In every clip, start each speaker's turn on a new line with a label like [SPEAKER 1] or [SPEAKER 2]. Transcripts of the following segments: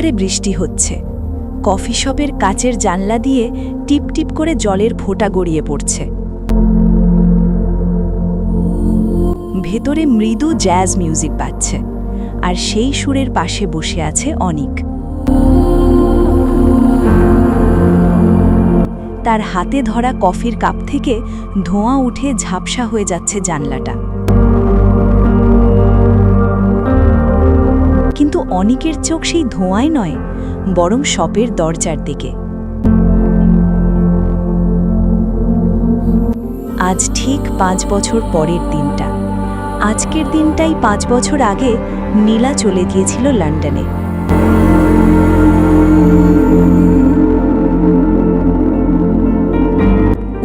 [SPEAKER 1] মুষলধারে বৃষ্টি হচ্ছে। কফি শপের কাচের জানলা দিয়ে টিপ টিপ করে জলের ফোঁটা গড়িয়ে পড়ছে। ভেতরে মৃদু জ্যাজ মিউজিক বাজছে, আর সেই সুরের পাশে বসে আছে অনিক। তার হাতে ধরা কফির কাপ থেকে ধোঁয়া উঠে ঝাপসা হয়ে যাচ্ছে জানলাটা। কিন্তু অনিকের চোখ সেই ধোঁয়ায় নয়, বরং শপের দরজার দিকে। আজ ঠিক 5 বছর পরের দিনটা। আজকের দিনটাই 5 বছর আগে নীলা চলে গিয়েছিল লন্ডনে।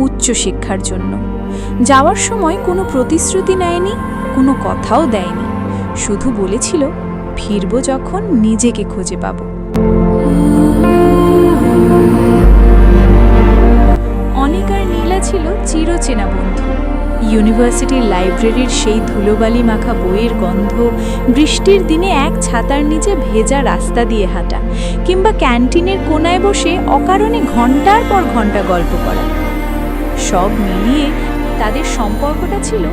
[SPEAKER 2] উচ্চশিক্ষার জন্য যাওয়ার সময় কোনো প্রতিশ্রুতি নেয়নি, কোনো কথাও দেয়নি, শুধু বলেছিল ফিরব যখন নিজেকে খুঁজে পাব। অনিক আর নীলা ছিল চিরচেনা বন্ধু। ইউনিভার্সিটির লাইব্রেরির সেই ধুলোবালি মাখা বইয়ের গন্ধ, বৃষ্টির দিনে এক ছাতার নিচে ভেজা রাস্তা দিয়ে হাঁটা, কিংবা ক্যান্টিনের কোনায় বসে অকারণে ঘন্টার পর ঘন্টা গল্প করা, সব মিলিয়ে তাদের সম্পর্কটা ছিল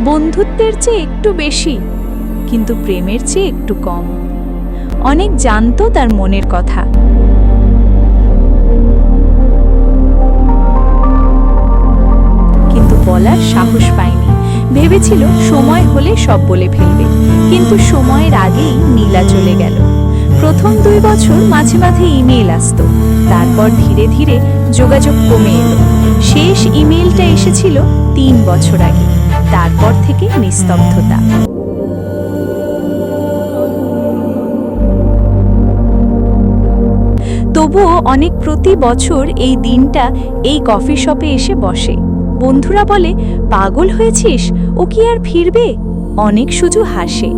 [SPEAKER 2] বন্ধুত্বের চেয়ে একটু বেশি, কিন্তু প্রেমের চেয়ে একটু কম। অনেক জানতো তার মনের কথা, কিন্তু বলার সাহস পায়নি। ভেবেছিল সময় হলে সব বলে ফেলবে, কিন্তু সময়ের আগেই নীলা চলে গেল। প্রথম 2 বছর মাঝে মাঝে ইমেইল আসতো, তারপর ধীরে ধীরে যোগাযোগ কমে এলো। শেষ ইমেইলটা এসেছিল 3 বছর আগে। তারপর থেকে নিস্তব্ধতা। তবুও অনেক প্রতি বছর এই দিনটা এই কফি শপে এসে বসে। বন্ধুরা বলে, পাগল হয়েছিস, ও কি আর ফিরবে? অনেক শুধু হাসে।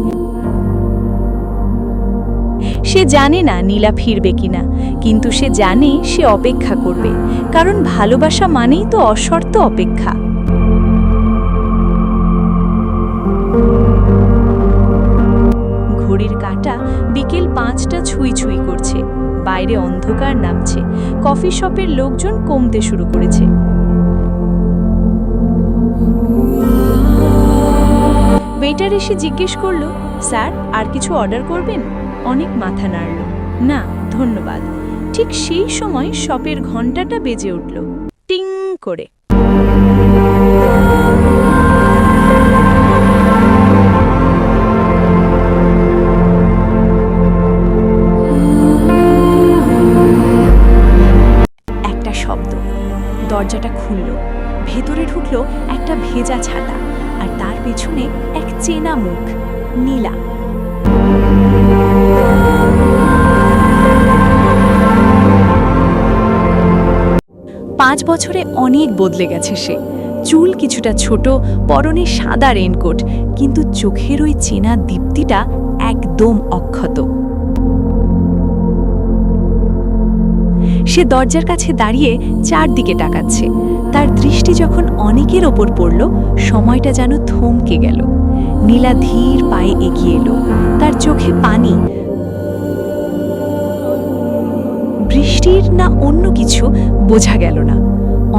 [SPEAKER 2] সে জানে না নীলা ফিরবে কিনা, কিন্তু সে জানে সে অপেক্ষা করবে, কারণ ভালোবাসা মানেই তো অশর্ত অপেক্ষা। ঘড়ির কাঁটা বিকেল 5টা ছুঁই ছুঁই করছে। বাইরে অন্ধকার নামছে, কফি শপের লোকজন কমতে শুরু করেছে। ওয়েটার এসে জিজ্ঞেস করলো, স্যার আর কিছু অর্ডার করবেন? অনেক মাথা নাড়ল, না ধন্যবাদ। ঠিক সেই সময় শপের ঘন্টাটা বেজে উঠল, টিং করে। একটা শব্দ, দরজাটা খুলল। ভেতরে ঢুকলো একটা ভেজা ছাতা, আর তার পেছনে এক চেনা মুখ, নীলা। পাঁচ বছরে অনেক বদলে গেছে সে। চুল কিছুটা ছোট, পরনে সাদা রেনকোট, কিন্তু চোখের ওই চেনা দীপ্তিটা একদম অক্ষত। সে দরজার কাছে দাঁড়িয়ে চারদিকে তাকাচ্ছে। তার দৃষ্টি যখন অনেকের ওপর পড়ল, সময়টা যেন থমকে গেল। নীলা ধীর পায়ে এগিয়ে এলো, তার চোখে পানি। বৃষ্টির না অন্য কিছু বোঝা গেল না।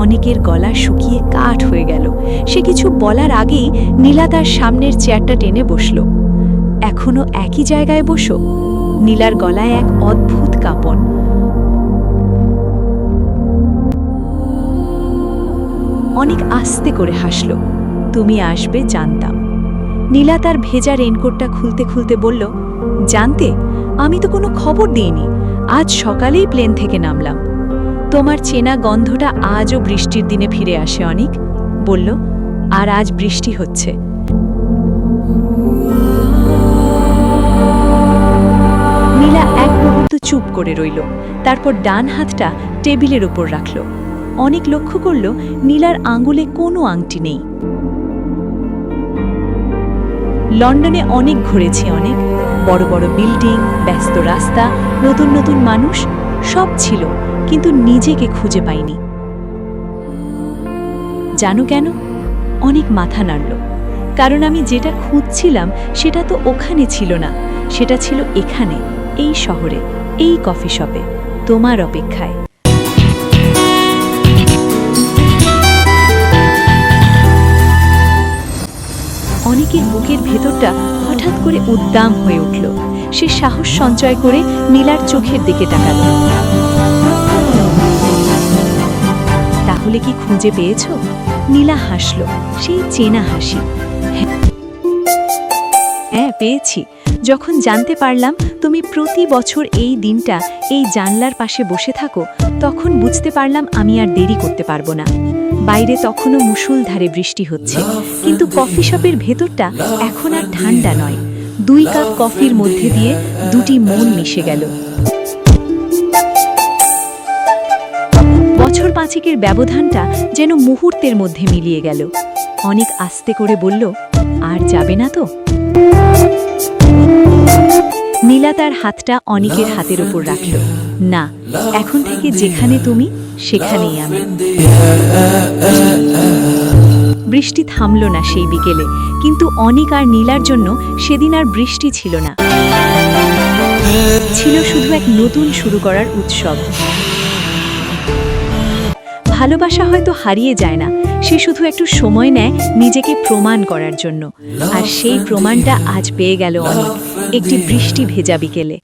[SPEAKER 2] অনেকের গলা শুকিয়ে কাঠ হয়ে গেল। সে কিছু বলার আগেই নীলা তার সামনের চেয়ারটা টেনে বসল। এখনো একই জায়গায় বসো? নীলার গলায় এক অদ্ভুত কাঁপন। অনেক আস্তে করে হাসল। তুমি আসবে জানতাম। নীলা তার ভেজা রেনকোটটা খুলতে খুলতে বলল, জানতে? আমি তো কোনো খবর দিইনি। আজ সকালেই প্লেন থেকে নামলাম। তোমার চেনা গন্ধটা আজও বৃষ্টির দিনে ফিরে আসে। অনেক বলল, আর আজ বৃষ্টি হচ্ছে। নীলা এক মুহূর্ত চুপ করে রইল, তারপর ডান হাতটা টেবিলের উপর রাখল। অনেক লক্ষ্য করল নীলার আঙ্গুলে কোনো আংটি নেই। লন্ডনে অনেক ঘুরেছি, অনেক বড় বড় বিল্ডিং, ব্যস্ত রাস্তা, নতুন নতুন মানুষ, সব ছিল, কিন্তু নিজেকে খুঁজে পাইনি। জানো কেন? অনেক মাথা নাড়ল। কারণ আমি যেটা খুঁজছিলাম সেটা তো ওখানে ছিল না, সেটা ছিল এখানে, এই শহরে।
[SPEAKER 1] এই কফি শপে, তোমার অপেক্ষায়। অনেকের বুকের ভেতরটা হঠাৎ করে উদ্দাম হয়ে উঠল। সে সাহস সঞ্চয় করে নীলার চোখের দিকে তাকাল। তাহলে কি খুঁজে পেয়েছ? নীলা হাসল, সেই চেনা হাসি। হ্যাঁ, পেয়েছি। যখন জানতে পারলাম তুমি প্রতি বছর এই দিনটা এই জানলার পাশে বসে থাকো, তখন বুঝতে পারলাম আমি আর দেরি করতে পারবো না। বাইরে তখনও মুষলধারে বৃষ্টি হচ্ছে, কিন্তু কফি শপের ভেতরটা এখন আর ঠান্ডা নয়। 2 কাপ কফির মধ্যে দিয়ে দুটি মন মিশে গেল। বছর 5 ব্যবধানটা যেন মুহূর্তের মধ্যে মিলিয়ে গেল। অনেক আস্তে করে বলল, আর যাবে না তো? নীলা তার হাতটা অনিকের হাতের উপর রাখল। না, এখন থেকে যেখানে তুমি, সেখানেই আমি। বৃষ্টি থামল না সেই বিকেলে, কিন্তু অনিক আর নীলার জন্য সেদিন আর বৃষ্টি ছিল না, ছিল শুধু এক নতুন শুরু করার উৎসব। ভালোবাসা হয়তো হারিয়ে যায় না, সে শুধু একটু সময় নেয় নিজেকে প্রমাণ করার জন্য। আর সেই প্রমাণটা আজ পেয়ে গেল অনেক, একটি বৃষ্টি ভেজা বিকেলে।